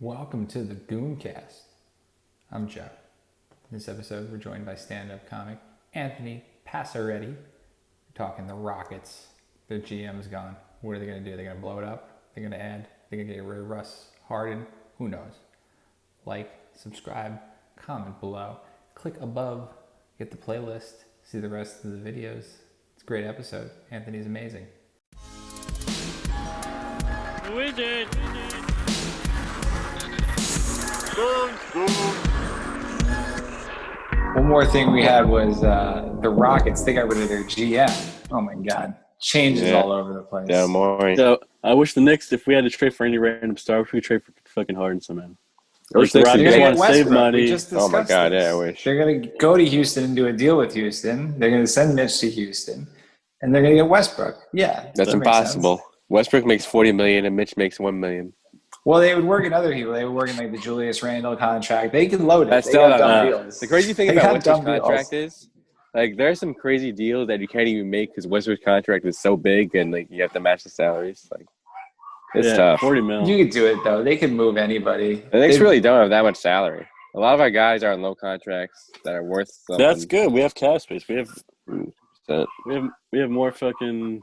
Welcome to the Goon Cast. I'm Joe. In this episode, we're joined by stand-up comic Anthony Passaretti. We're talking the Rockets. Their GM's gone. What are they going to do? They're going to blow it up? They're going to add? They're going to get rid of Russ Harden? Who knows? Like, subscribe, comment below, click above, get the playlist, see the rest of the videos. It's a great episode. Anthony's amazing. We did. One more thing we had was the Rockets. They got rid of their GM. Oh my God. Changes all over the place. Yeah, more. So I wish the Knicks, if we had to trade for any random star, we could trade for fucking Harden somehow. I wish the Knicks Rockets would want to Westbrook. save money. We just Oh my discussed God, this. yeah, I wish. They're going to go to Houston and do a deal with Houston. They're going to send Mitch to Houston, and they're going to get Westbrook. Yeah, That's that makes impossible. sense. Westbrook makes $40 million and Mitch makes $1 million. Well, they would work in other people. They would work in like the Julius Randle contract. They can load it. That's They still got not dumb enough. deals. The crazy thing They about got Westbrook's dumb contract deals. is, like, there are some crazy deals that you can't even make because Westbrook's contract is so big and like you have to match the salaries. Like, it's tough. 40 mil. You could do it though. They could move anybody. The Knicks really don't have that much salary. A lot of our guys are on low contracts that are worth something. That's good. We have cap space. We have So, more fucking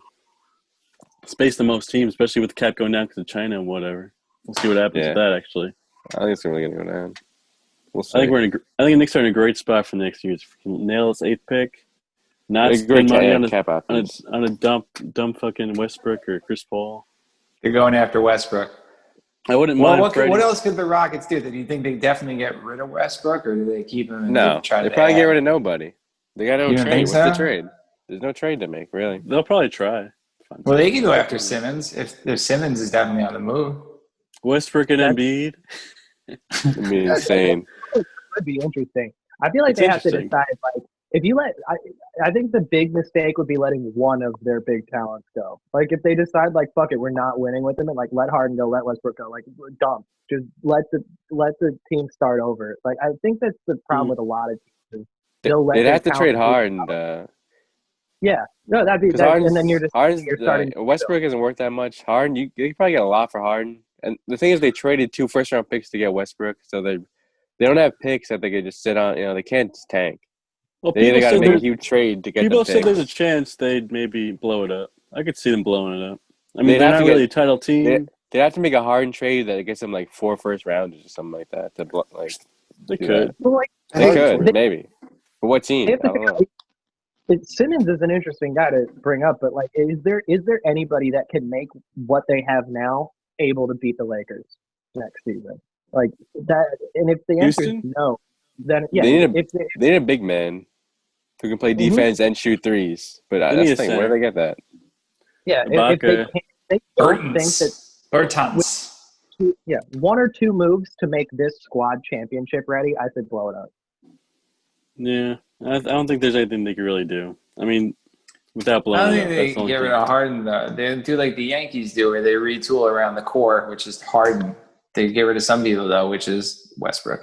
space than most teams, especially with the cap going down because of China and whatever. We'll see what happens with that. Actually, I think it's really going to go down. We'll see. I think the Knicks are in a great spot for next year. If we can nail this 8th pick, not It's a great spend money cap options. on a dumb fucking Westbrook or Chris Paul. They're going after Westbrook. I wouldn't Well, mind. what else could the Rockets do? Do you think they definitely get rid of Westbrook, or do they keep him? And No, try they to probably add? get rid of nobody. They got no You don't trade. think What's the so? trade? There's no trade to make, really. They'll probably try. Well, they can go after Simmons if Simmons is definitely on the move. Westbrook and Embiid. It'd be insane. Would be interesting. I feel like It's they have to interesting. decide. Like, if you I think the big mistake would be letting one of their big talents go. Like, if they decide, like, fuck it, we're not winning with them, and like let Harden go, let Westbrook go, like, dump. Just let the team start over. Like, I think that's the problem with a lot of teams. They'll let They'd their have to trade talent Harden. Yeah, no, that'd be. Because And then you're starting. Westbrook isn't worth that much. Harden, they could probably get a lot for Harden. And the thing is, they traded 2 first-round picks to get Westbrook, so they don't have picks that they could just sit on. You know, they can't just tank. Well, They either got to said make a there's- huge trade to get people the said picks. there's a chance they'd maybe blow it up. I could see them blowing it up. I mean, They'd they're have not to really a title team. They'd have to make a Harden trade that gets them like 4 first-rounders or something like that. They do could. that. Well, like, They could, maybe. But what team? they I have to don't know. Simmons is an interesting guy to bring up, but like, is there anybody that can make what they have now able to beat the Lakers next season? Like that, and if the answer is Houston? no, then yeah, They need if They need a big man who can play defense and shoot threes. But They that's need the a thing. center. Where do they get that? if they Ibaka. can't, they don't think that Bertans. 1 or 2 moves to make this squad championship ready, I said blow it up. Yeah, I don't think there's anything they could really do. I mean, without I blowing don't it think up, they that's the can only get rid thing. of Harden though. They do like the Yankees do, where they retool around the core, which is Harden. They get rid of some people though, which is Westbrook.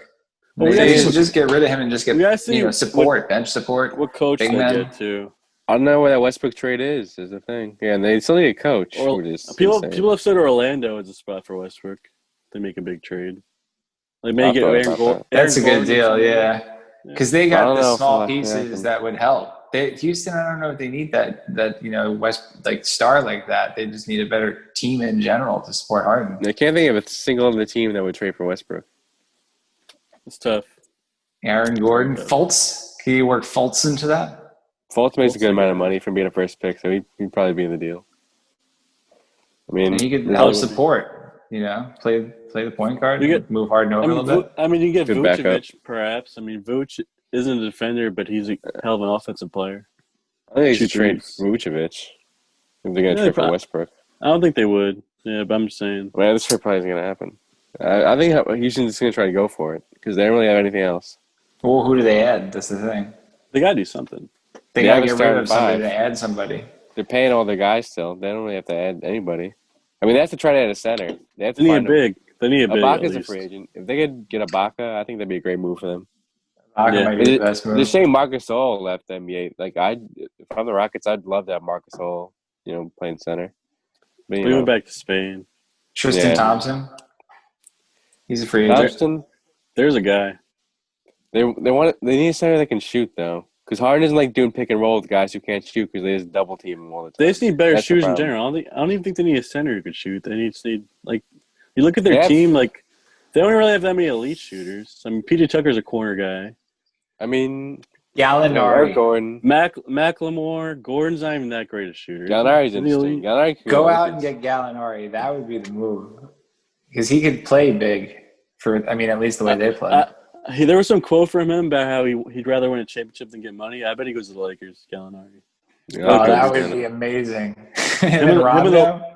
Well, They we gotta should see- just get rid of him and just we gotta see get support, bench support. What coach Big they man. get to? I don't know where that Westbrook trade is the thing. Yeah, and they still need a coach, Or which is people insane. have said Orlando is a spot for Westbrook. They make a big trade. Like I maybe get thought Aaron about Gordon. that. That's a Aaron good Gordon or deal, something. yeah. Because they I got don't the know if small that can pieces happen. that would help. Houston, I don't know if they need that star like that. They just need a better team in general to support Harden. I can't think of a single other team that would trade for Westbrook. It's tough. Aaron Gordon, Fultz. Can you work Fultz into that? Fultz makes a good Fultz, amount yeah. of money from being a first pick, so he'd probably be in the deal. I mean, And he could there's help only- support. Play the point guard. You get- Move Harden over a little bit. You get Good backup. Vucevic, perhaps. I mean, Vuce isn't a defender, but he's a hell of an offensive player. I think they should Shoot trade threes. Vucevic if they're going to Yeah, trade for probably- Westbrook. I don't think they would. Yeah, but I'm just saying. Well, this trade probably isn't going to happen. I think Houston's just going to try to go for it because they don't really have anything else. Well, who do they add? That's the thing. They got to do something. They They got to have a get rid starting of somebody five. to add somebody. They're paying all their guys still. They don't really have to add anybody. I mean, they have to try to add a center. They have to They need a find big. They need a big. Ibaka's at a least. free agent. If they could get Ibaka, I think that'd be a great move for them. Ibaka Yeah. might be the best They're move. saying Marcus Gasol left the NBA. Like if I'm the Rockets, I'd love to have Marcus Gasol, playing center. But, We went back to Spain. Tristan Yeah. Thompson. He's a free agent. Thompson. There's a guy. They need a center that can shoot though, because Harden isn't like doing pick and roll with guys who can't shoot because they just double team him all the time. They just need better That's the shooters in problem. general. I don't even think they need a center who could shoot. They just need like you look at their They have- team, like they don't really have that many elite shooters. I mean, PJ Tucker's a corner guy. I mean, Gallinari. Gordon. Macklemore, Gordon's not even that great a shooter. Gallinari's He's interesting. elite. Gallinari could Go go out and Lakers. get Gallinari. That would be the move. Because he could play big for, I mean, at least the way they play. There was some quote from him about how he'd rather win a championship than get money. I bet he goes to the Lakers, Gallinari. Oh, that Okay. would be amazing. and And then the- Rondo?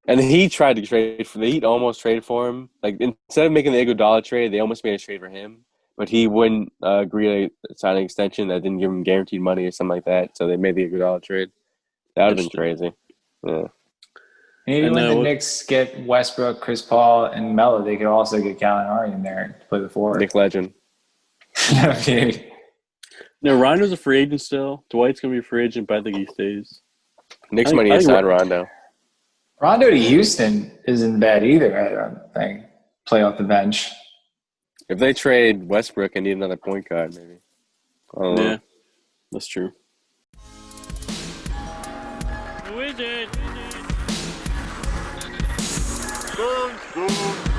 And the Heat tried to trade for the Heat, almost traded for him. Like instead of making the Iguodala trade, they almost made a trade for him, but he wouldn't agree to sign an extension that didn't give him guaranteed money or something like that. So they made the Iguodala trade. That would have been crazy. Yeah. Maybe And, when the what- Knicks get Westbrook, Chris Paul, and Melo, they could also get Gallinari in there to play the forward. Nick Legend. Dude. No, Rondo's a free agent still. Dwight's gonna be a free agent, but I think he stays. Knicks I money think inside Rondo. Rondo to Houston isn't bad either, I don't think. Play off the bench. If they trade Westbrook and need another point guard, maybe. I don't know. Yeah, that's true. Who is it? Goons.